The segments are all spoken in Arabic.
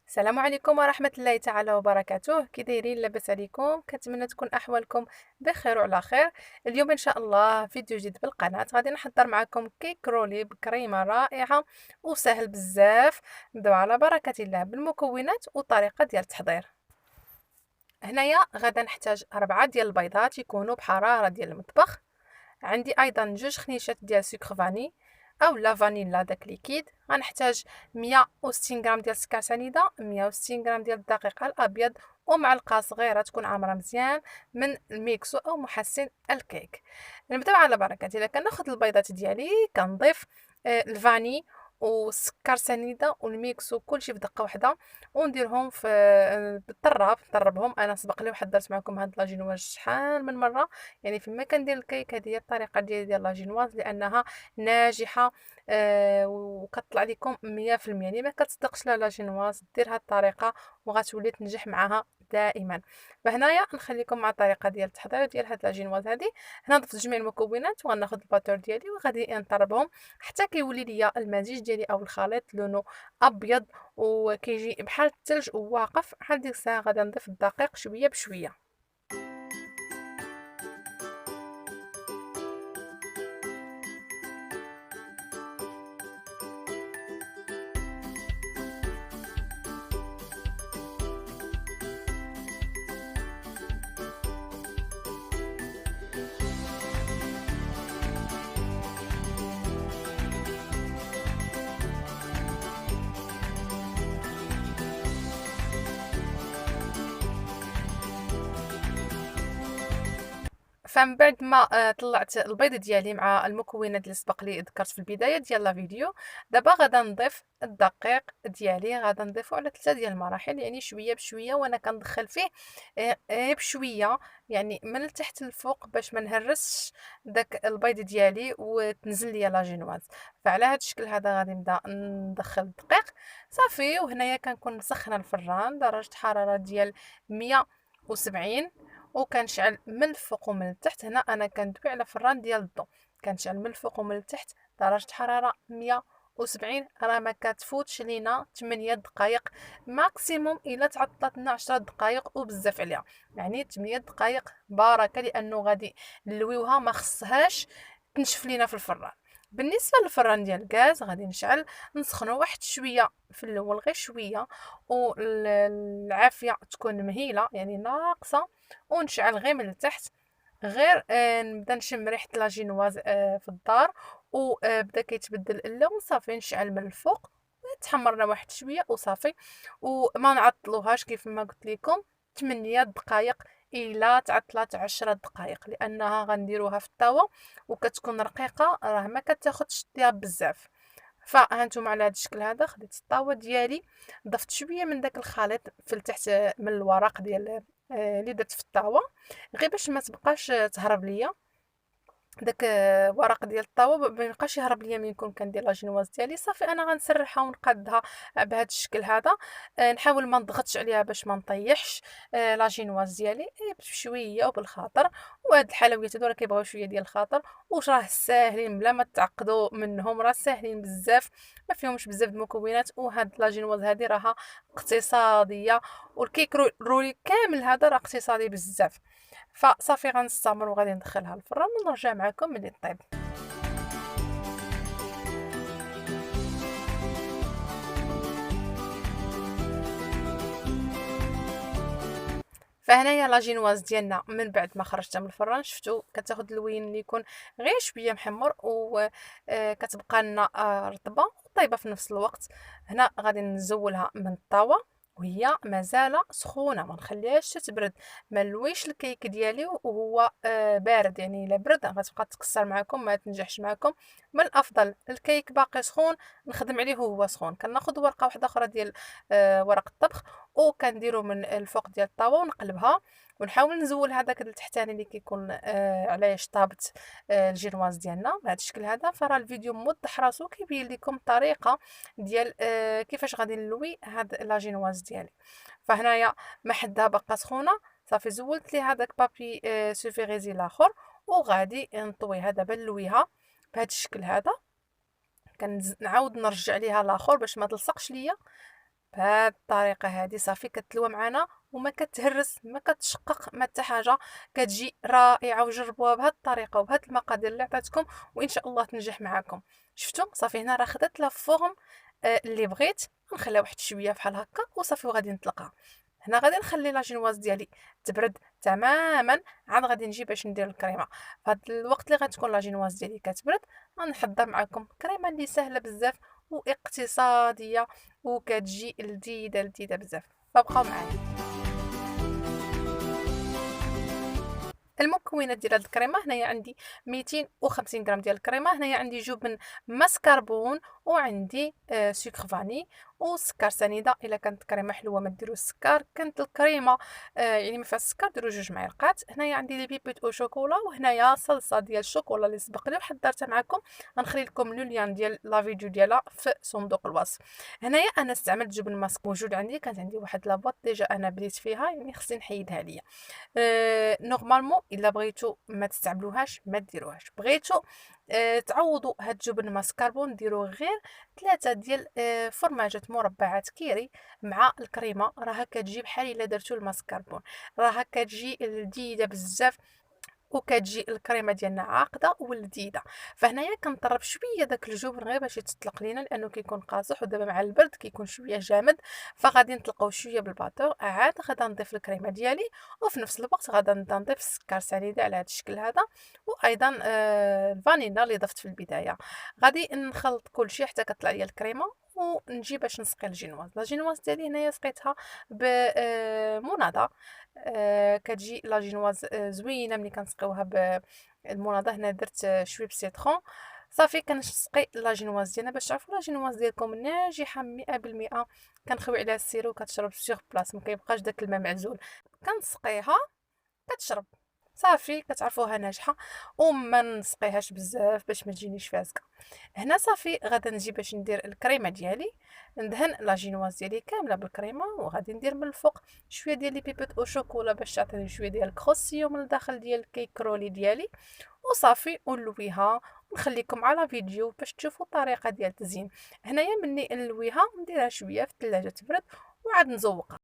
السلام عليكم ورحمة الله تعالى وبركاته. كي دايرين؟ لاباس عليكم؟ كنتمنى تكون احوالكم بخير وعلى خير. اليوم ان شاء الله فيديو جديد بالقناة، غادي نحضر معكم كيك رولي بكريمة رائعة وسهل بزاف. نبداو على بركة الله بالمكونات والطريقة ديال التحضير. هنايا غادا نحتاج 4 ديال البيضات يكونوا بحرارة ديال المطبخ. عندي ايضا 2 خنيشات ديال سكر فاني او لا فانيلا داك ليكيد. غنحتاج 160 غرام ديال السكر سنيده، 160 غرام ديال الدقيق الابيض، ومعلقه صغيره تكون عامره مزيان من الميكسو او محسن الكيك. نبداو على بركه الله. كناخذ البيضات ديالي، كنضيف الفاني والسكر سنيده والميكسو كلشي في دقه واحده، ونديرهم في بالطراب. نطربهم. انا سبق لي وحضرت معكم هاد لاجينواج شحال من مره، يعني فيما كندير الكيك هذه هي الطريقه ديالي ديال لاجينواز لانها ناجحه وكطلع لكم 100%. يعني ما كتصدقش لا لاجينواز دير هاد الطريقه وغتولي تنجح معاها دائما. فهنايا نخليكم مع الطريقه ديال التحضير ديال هاد لاجينواز هذه. هنا ضفت جميع المكونات وغناخذ الباتور ديالي وغادي نطربهم حتى كيولي ليا المزيج ديالي او الخليط لونه ابيض وكيجي بحال الثلج وواقف. بحال ديك الساعه غادي نضيف الدقيق شويه بشويه. فمن بعد ما طلعت البيض ديالي مع المكونات اللي سبق لي ذكرت في البدايه ديال لا فيديو، دابا غادا نضيف الدقيق ديالي. غادا نضيفو على 3 ديال المراحل، يعني شويه بشويه، وانا كندخل فيه بشويه، يعني من التحت للفوق باش ما نهرسش داك البيض ديالي وتنزل ليا لاجينواز. فعلى هذا الشكل هذا غادي نبدا ندخل الدقيق صافي. وهنايا كنكون مسخنه الفران درجه حراره ديال 170، وكنشعل من الفوق ومن التحت. هنا انا كندوي على فران ديال الضو، كنشعل من الفوق ومن التحت درجه حراره 170. راه ما كتفوتش لينا 8 دقائق ماكسيموم، الا تعطلت لنا 10 دقائق وبزاف عليها. يعني 8 دقائق بركه، لانه غادي نلويوها ما خصهاش تنشف لينا في الفران. بالنسبه للفران ديال الغاز غادي نسخنو واحد شويه في الاول، غير شويه، والعافيه تكون مهيله يعني ناقصه، ونشعل غير من التحت. غير نبدا نشم ريحه لاجينواز في الدار، وبدا كيتبدل اللون. صافي نشعل من الفوق، تحمرنا واحد شويه وصافي. وما نعطلوهاش كيف ما قلت لكم 8 دقائق الى تعطلات 10 دقائق، لانها غنديروها في الطاوه وكتكون رقيقه، راه ما كتاخذش الطياب بزاف. فهانتوما على هذا الشكل هذا خديت الطاوه ديالي، ضفت شويه من داك الخليط في التحت من الورق ديال اللي درت في الطاوه، غير باش ما تبقاش تهرب ليا داك ورق ديال الطاوه، ما يبقاش يهرب ليا من كون كندير لاجينواز ديالي. صافي انا غنسرحها ونقادها بهذا الشكل هذا. نحاول ما نضغطش عليها باش ما نطيحش لاجينواز ديالي، بشويه وبالخاطر. وهاد الحلويات هادو راه كيبغيو شويه ديال الخاطر، واش راه ساهلين بلا ما تعقدوا منهم، راه ساهلين بزاف، ما فيهمش بزاف د المكونات. وهاد لاجينواز هادي راها اقتصاديه، والكيك رولي كامل هذا راه اقتصادي بزاف. فصافي غنستمر وغادي ندخلها الفران ونرجع معكم ملي طيب. فهنايا لاجينواز ديالنا من بعد ما خرجتها من الفران شفتوا كتاخذ اللوين اللي يكون غير شويه محمر، وكتبقى لنا رطبه وطيبه في نفس الوقت. هنا غادي نزولها من الطاوه وهي مازال سخونه، ما نخليهاش تبرد. ما نلويش الكيك ديالي وهو بارد، يعني الا برد غتبقى تكسر معكم، ما تنجحش معكم. من الافضل الكيك باقي سخون نخدم عليه وهو سخون. كناخذ ورقه واحده اخرى ديال ورق الطبخ، وكنديرو من الفوق ديال الطاوه ونقلبها، ونحاول نزول هذاك التحتاني اللي كيكون عليه شطابت الجينواز ديالنا بهذا الشكل هذا. فراه الفيديو موضح راسو كيبين لكم الطريقه ديال كيفاش غادي نلوي هاد لاجينواز ديالي. فهنايا ما حدها باقا سخونه، صافي زولت ليها داك بابي سوفي غيزي الاخر، وغادي نطويها دابا نلويها بهذا الشكل هذا. كنعاود نرجع ليها الاخر باش ما تلصقش ليا. بهاد الطريقة هادي صافي كتلوى معانا وما كتهرس ما كتشقق ما حتى حاجة، كتجي رائعة. وجربوها بهاد الطريقة وبهاد المقادير اللي عطيتكم وان شاء الله تنجح معاكم. شفتوا صافي هنا راه خدات لا فورم اللي بغيت. نخليها واحد شويه بحال هكا وصافي وغادي نطلقها. هنا غادي نخلي لاجينواز ديالي تبرد تماما، عاد غادي نجي باش ندير الكريمه. فهاد الوقت اللي غتكون لاجينواز ديالي كتبرد غنحضر معكم كريمه اللي سهله بزاف واقتصاديه وكتجي لذيذه لذيذه بزاف. فبقاو معايا. المكونات ديال هاد الكريمه، هنايا عندي 250 غرام ديال الكريمه، هنايا عندي جبن ماسكربون، وعندي سكر فاني والسكر سنيده. الا كانت الكريمه حلوه ما ديروش السكر، كانت الكريمه يعني ما فيهاش السكر ديروا 2 معالق. هنايا عندي لي بيبيت او شوكولا، وهنايا صلصه ديال الشوكولا اللي سبق لي وحضرتها معكم. غنخلي لكم لو ليان ديال لا فيديو ديالها في صندوق الوصف. هنايا انا استعملت جبن ماسك موجود عندي، كانت عندي واحد لاباط ديجا انا بديت فيها، يعني خصني نحيدها ليا. نورمالمون الا بغيتو ما تستعملوهاش ما ديروهاش، بغيتو تعوضوا هاد الجبن ماسكربون ديروا غير 3 ديال فرماجات مربعات كيري مع الكريمه، راها كتجي بحال الا درتو الماسكربون، راها كتجي لذيذه بزاف وكتجي الكريمه ديالنا عاقده ولذيذه. فهنايا كنطرب شويه داك الجبن غير باش يتطلق لينا، لانه كيكون قاصح ودابا مع البرد كيكون شويه جامد. فغادي نطلقوه شويه بالباطور، عاد غادا نضيف الكريمه ديالي، وفي نفس الوقت غادا نبدا نضيف السكر سنيده على هذا الشكل هذا، وايضا الفانيلا اللي ضفت في البدايه. غادي نخلط كلشي حتى كطلع ليا الكريمه، ونجي باش نسقي الجينواز. لاجينواز ديالي هنايا سقيتها بمناضه. كتجي لاجينواز زوينه ملي كنسقيوها بالمناضه. هنا درت شويه بسيترون. صافي كنسقي لاجينواز ديالنا باش تعرفوا لاجينواز ديالكم ناجحه 100%. كنخوي عليها السيرو كتشرب سيغ بلاص، ما كيبقاش داك الماء معزول. كنسقيها كتشرب صافي كتعرفوها ناجحه. وما نسقيهاش بزاف باش ما تجينيش فاسكه. هنا صافي غادا نجي باش ندير الكريمه ديالي. ندهن لاجينواز ديالي كامله بالكريمه، وغادي ندير من الفوق شويه ديال لي بيبيت او شوكولا باش تعطيني شويه ديال الكروسيو من الداخل ديال الكيك رولي ديالي. وصافي ونلويها ونخليكم على فيديو باش تشوفوا الطريقه ديال التزيين. هنايا مني نلويها نديرها شويه في الثلاجه تبرد وعاد نزوقها.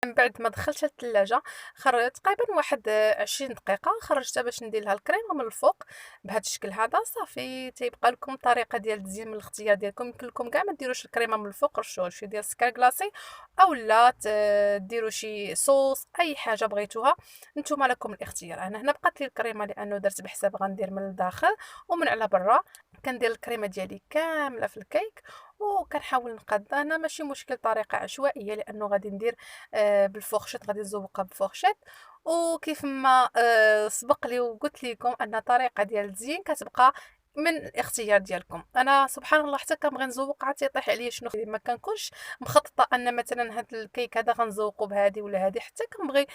من بعد ما دخلتها الثلاجة تقريبا واحد 20 دقيقة، خرجتها باش ندير لها الكريمة من الفوق بهذا الشكل هذا. صافي تيبقى لكم الطريقة ديال التزيين من الاختيار ديالكم. يمكن لكم كاع ما ديروش الكريمة من الفوق، رشوها شي ديال السكر كلاصي اولا ديروا شي صوص، اي حاجة بغيتوها نتوما لكم الاختيار. انا هنا بقات لي الكريمة لانه درت بحساب غندير من الداخل ومن على برا. كندير الكريمة ديالي كاملة في الكيك وكنحاول نقاد. انا ماشي مشكل طريقة عشوائية لانه غادي ندير بالفورشيط، غادي نزوقها بالفورشيط. وكيف ما سبق لي وقلت لكم ان الطريقه ديال التزيين كتبقى من الاختيار ديالكم. انا سبحان الله حتى كنبغي نزوق عاد تيطيح عليا شنو، ما كنكونش مخططه ان مثلا هاد الكيك هذا غنزوقو بهادي ولا هادي، حتى كنبغي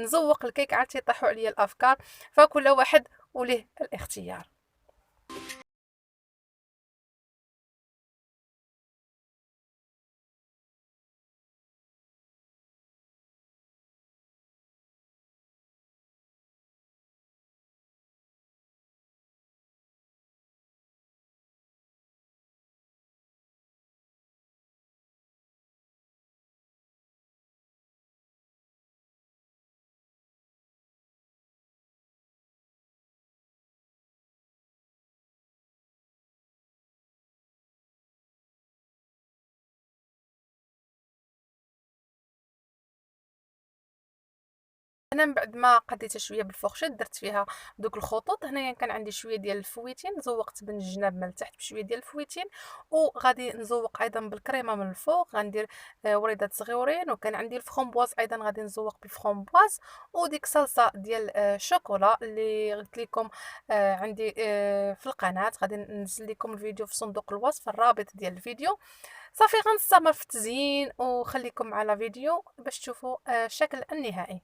نزوق الكيك عاد تيطيحوا عليا الافكار. فكل واحد وليه الاختيار. أنا من بعد ما قضيتها شوية بالفورشيط درت فيها دوك الخطوط. هنايا كان عندي شوية ديال الفويتين، زوقت من الجناب من التحت بشوية ديال الفويتين، وغادي نزوق أيضا بالكريمة من الفوق. غندير وريضات صغيورين، وكان عندي الفخومبواز أيضا غادي نزوق بالفخومبواز، وديك صلصة ديال الشوكولا اللي قلت لكم عندي في القناة. غادي ننزل لكم الفيديو في صندوق الوصف، الرابط ديال الفيديو. صافي غنستمر في التزيين وخليكم على فيديو باش تشوفوا الشكل النهائي.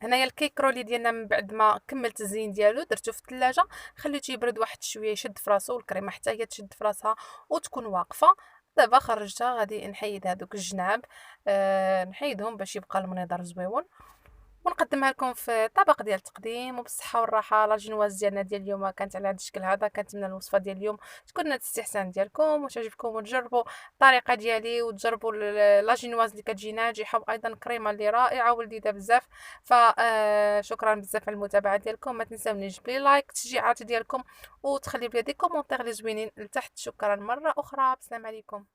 هنايا الكيك رولي ديالنا من بعد ما كملت الزين ديالو درتو في الثلاجه، خليته يبرد واحد شويه، يشد في راسو، والكريمه حتى هي تشد في راسها وتكون واقفه. دابا خرجتها، غادي نحيد هذوك الجناب، نحيدهم باش يبقى المنظر زويون، ونقدمها لكم في طبق ديال التقديم وبالصحه والراحه. لا جينواز ديالنا ديال اليوم كانت على هذا الشكل هذا. كنتمنى الوصفه ديال اليوم تكون نال الاستحسان ديالكم وتعجبكم، وتجربوا الطريقه ديالي، وتجربوا لا جينواز اللي كتجي ناجحه، وايضا الكريمه اللي رائعه ولذيذه بزاف. شكرا بزاف على المتابعه ديالكم. ما تنساونيش بلي لايك التشجيعات ديالكم، وتخليو لي دي كومونتير لي زوينين لتحت. شكرا مره اخرى، بسلام عليكم.